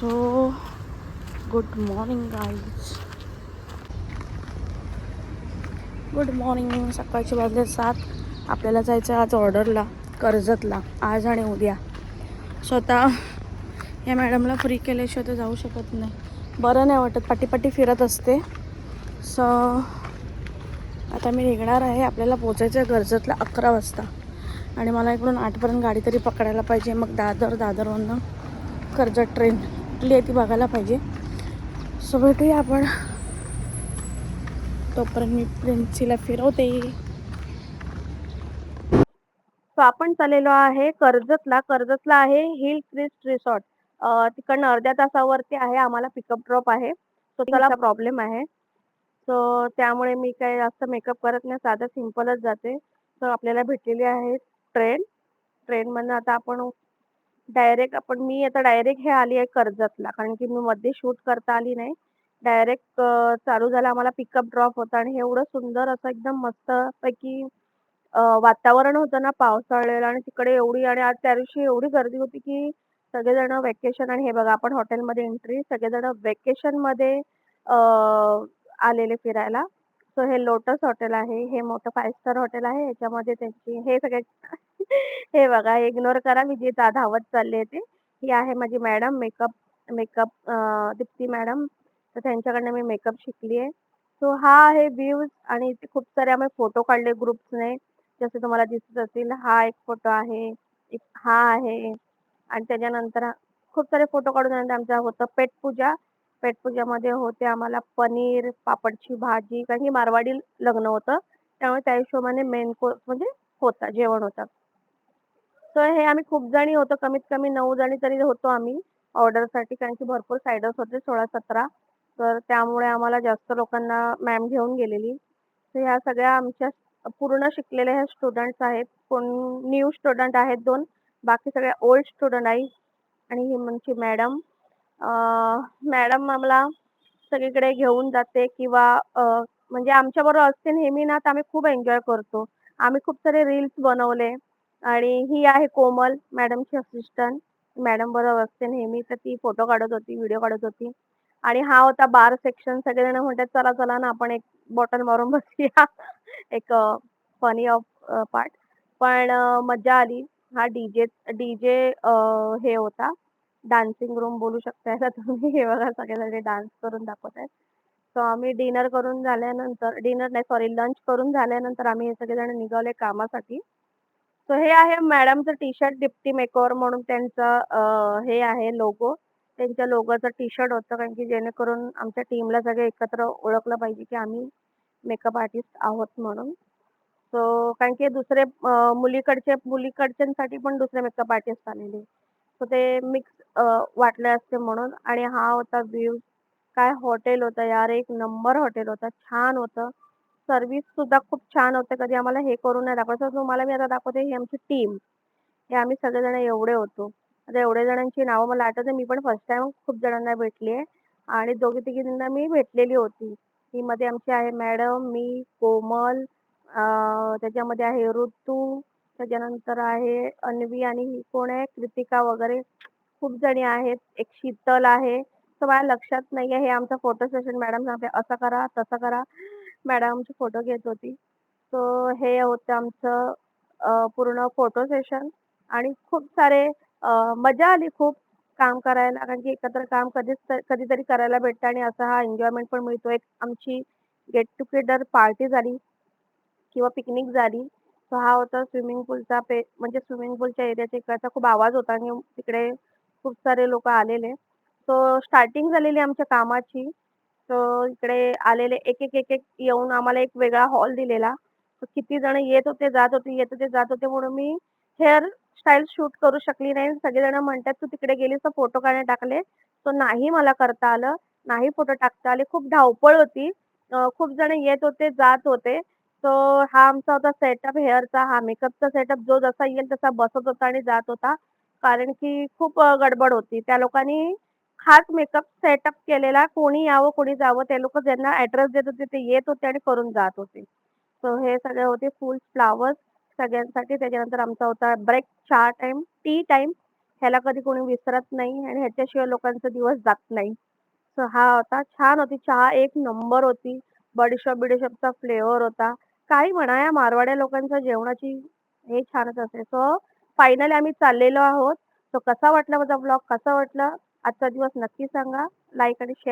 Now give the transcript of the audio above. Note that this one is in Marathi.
So good morning guys. Good morning. सकाळचे वाजले 7. आपल्याला जायचं आज ऑर्डरला, कर्जतला, आज आणि उद्या. स्वतः या मॅडमला फ्री केल्याशिवाय तर जाऊ शकत नाही. बरं नाही वाटत, पाठी फिरत असते. सो आता मी निघणार आहे. आपल्याला पोचायचं आहे कर्जतला 11 वाजता आणि मला इकडून 8पर्यंत गाडी तरी पकडायला पाहिजे. मग दादरवरनं कर्जत ट्रेन कुठली आहे ती बघायला पाहिजे. सो भेटूया आपण. तोपर्यंत मी प्रिन्सीला फिरवते. सो आपण चाललेलो आहे कर्जतला आहे हिल क्रिस्ट रिसॉर्ट. तिकडनं अर्ध्या तासावरती आहे. आम्हाला पिकअप ड्रॉप आहे. सो चला, प्रॉब्लेम आहे. सो त्यामुळे मी काही जास्त मेकअप करत नाही, साधं सिम्पलच जाते. सो आपल्याला भेटलेली आहे ट्रेनमधनं आता मी आता डायरेक्ट हे आली आहे कर्जतला, कारण की मी मध्ये शूट करता आली नाही. डायरेक्ट चालू झाला. आम्हाला पिकअप ड्रॉप होता आणि हे एवढं सुंदर असं एकदम मस्तपैकी वातावरण होतं ना पावसाळ्याला, आणि तिकडे एवढी, आणि आज त्या दिवशी एवढी गर्दी होती की सगळेजण वेकेशन. आणि हे बघा, आपण हॉटेलमध्ये एंट्री, सगळेजण वेकेशनमध्ये आलेले फिरायला. सो हे लोटस हॉटेल आहे. हे मोठं 5 स्टार हॉटेल आहे. ह्याच्यामध्ये त्यांची हे सगळे हे बघा, इग्नोर करा, मी जे धावत चालले ते. ही आहे माझी madam, makeup makeup Deepti madam. तर त्यांच्याकडनं मी मेकअप शिकली आहे. सो हा आहे व्ह्यूज, आणि इथे खूप सारे आम्ही फोटो काढले ग्रुप्सने. जसे तुम्हाला दिसत असतील, हा एक फोटो आहे, एक हा आहे, आणि त्याच्यानंतर खूप सारे फोटो काढून नंतर आमचं होतं पेटपूजामध्ये होते आम्हाला पनीर पापडची भाजी, कारण की मारवाडी लग्न होतं, त्यामुळे त्या हिशोबाने मेन कोर्स म्हणजे जेवण होतं. सो हे आम्ही खूप जणी होतो, कमीत कमी 9 जणी तरी होतो आम्ही ऑर्डरसाठी, कारण की भरपूर सायडर्स होते, 16-17. तर त्यामुळे आम्हाला जास्त लोकांना मॅम घेऊन गेलेली. तर ह्या सगळ्या आमच्या पूर्ण शिकलेल्या ह्या स्टुडंट्स आहेत. कोण न्यू स्टुडंट आहेत 2, बाकी सगळ्या ओल्ड स्टुडंट आहेत. आणि ही आमची मॅडम. मॅडम आम्हाला सगळीकडे घेऊन जाते, किंवा म्हणजे आमच्याबरोबर असते नेहमी ना, तर आम्ही खूप एन्जॉय करतो. आम्ही खूप सारे रील्स बनवले. आणि ही आहे कोमल, मॅडमची असिस्टंट. मॅडम बरोबर असते नेहमी, तर ती फोटो काढत होती, व्हिडिओ काढत होती. आणि हा होता बार सेक्शन. सगळेजण म्हणतात, चला चला ना, आपण एक बॉटल मारून बसूया. एक फनी ऑफ पार्ट. पण मज्जा आली. हा डीजे डीजे हे होता, डान्सिंग रूम बोलू शकताय का तुम्ही. हे बघा, सगळे डान्स करून दाखवत आहेत. सो आम्ही डिनर नाही, सॉरी, लंच करून झाल्यानंतर आम्ही हे सगळेजण निघाले कामासाठी. सो हे आहे मॅडमचं टी-शर्ट, दीप्ती मेकओव्हर म्हणून त्यांचं हे आहे लोगो. त्यांच्या लोगोचं टी-शर्ट होतं, कारण की जेणेकरून आमच्या टीमला सगळे एकत्र ओळखलं पाहिजे की आम्ही मेकअप आर्टिस्ट आहोत म्हणून. सो कारण की दुसरे मुलीकडच्यांसाठी पण दुसरे मेकअप आर्टिस्ट आलेले. सो ते मिक्स वाटले असते म्हणून. आणि हा होता व्ह्यू. काय हॉटेल होतं यार, एक नंबर हॉटेल होतं, छान होतं. सर्व्हिस सुद्धा खूप छान होते. कधी आम्हाला हे करून नाही दाखवायचं. तुम्हाला मी आता दाखवते, ही आमची टीम. हे आम्ही सगळेजण एवढे होतो. आता एवढ्या जणांची नावं मला आठवत, मी पण फर्स्ट टाईम खूप जणांना भेटली आहे, आणि दोघी-तिघींना मी भेटलेली होती. ही मध्ये आमची आहे मॅडम, मी, कोमल, त्याच्यामध्ये आहे ऋतू, त्याच्यानंतर आहे अन्वी, आणि ही कोण आहे, कृतिका वगैरे खूप जणी आहेत. एक शीतल आहे. तर माझ्या लक्षात नाहीये. हे आमचं फोटो सेशन. मॅडम सांगते, असं करा, तसं करा. मॅडम आमची फोटो घेत होती. सो हे होतं आमचं पूर्ण फोटो सेशन. आणि खूप सारे मजा आली खूप काम करायला, कारण की एकत्र काम कधीतरी करायला भेटतं, आणि असा हा एन्जॉयमेंट पण मिळतो. एक आमची गेट टुगेदर पार्टी झाली, किंवा पिकनिक झाली. सो हा होता स्विमिंग पूलचा म्हणजे स्विमिंग पूलच्या एरियाच्या इकडचा खूप आवाज होता, आणि तिकडे खूप सारे लोकं आलेले. सो स्टार्टिंग झालेली आमच्या कामाची. सो इकडे आलेले एक येऊन आम्हाला एक वेगळा हॉल दिलेला. तर किती जण येत होते, जात होते, येत होते, जात होते, म्हणून मी हेअर स्टाईल शूट करू शकली नाही. सगळेजण म्हणतात, "तू तिकडे गेलीस तर फोटो का नाही टाकले?" सो नाही मला करता आलं. नाही फोटो टाकता आले. खूप धावपळ होती. खूप जण येत होते, जात होते. सो हा आमचा होता सेटअप हेअरचा. हा मेकअपचा सेटअप जो जसा येईल तसा बसत होता आणि जात होता. कारण की खूप गडबड होती. त्या लोकांनी खास मेकअप सेटअप केलेला. कोणी यावं, कोणी जावं. ते लोकं ज्यांना ॲड्रेस देत होते ते येत होते आणि करून जात होते. सो हे सगळे होते फुल फ्लॉवर्स सगळ्यांसाठी. त्याच्यानंतर आमचा होता ब्रेक, चहा टाईम, टी टाईम. ह्याला कधी कोणी विसरत नाही आणि ह्याच्याशिवाय लोकांचा दिवस जात नाही. सो हा होता. छान होती चहा एक नंबर होती. बडिशोप-बिडिशोपचा फ्लेवर होता. काही म्हणा या मारवाड्या लोकांच्या जेवणाची हे छानच असते. सो फायनली आम्ही चाललेलो आहोत. सो कसा वाटला माझा ब्लॉग? कसा वाटला? आजचा दिवस नक्की सांगा. लाईक आणि शेअर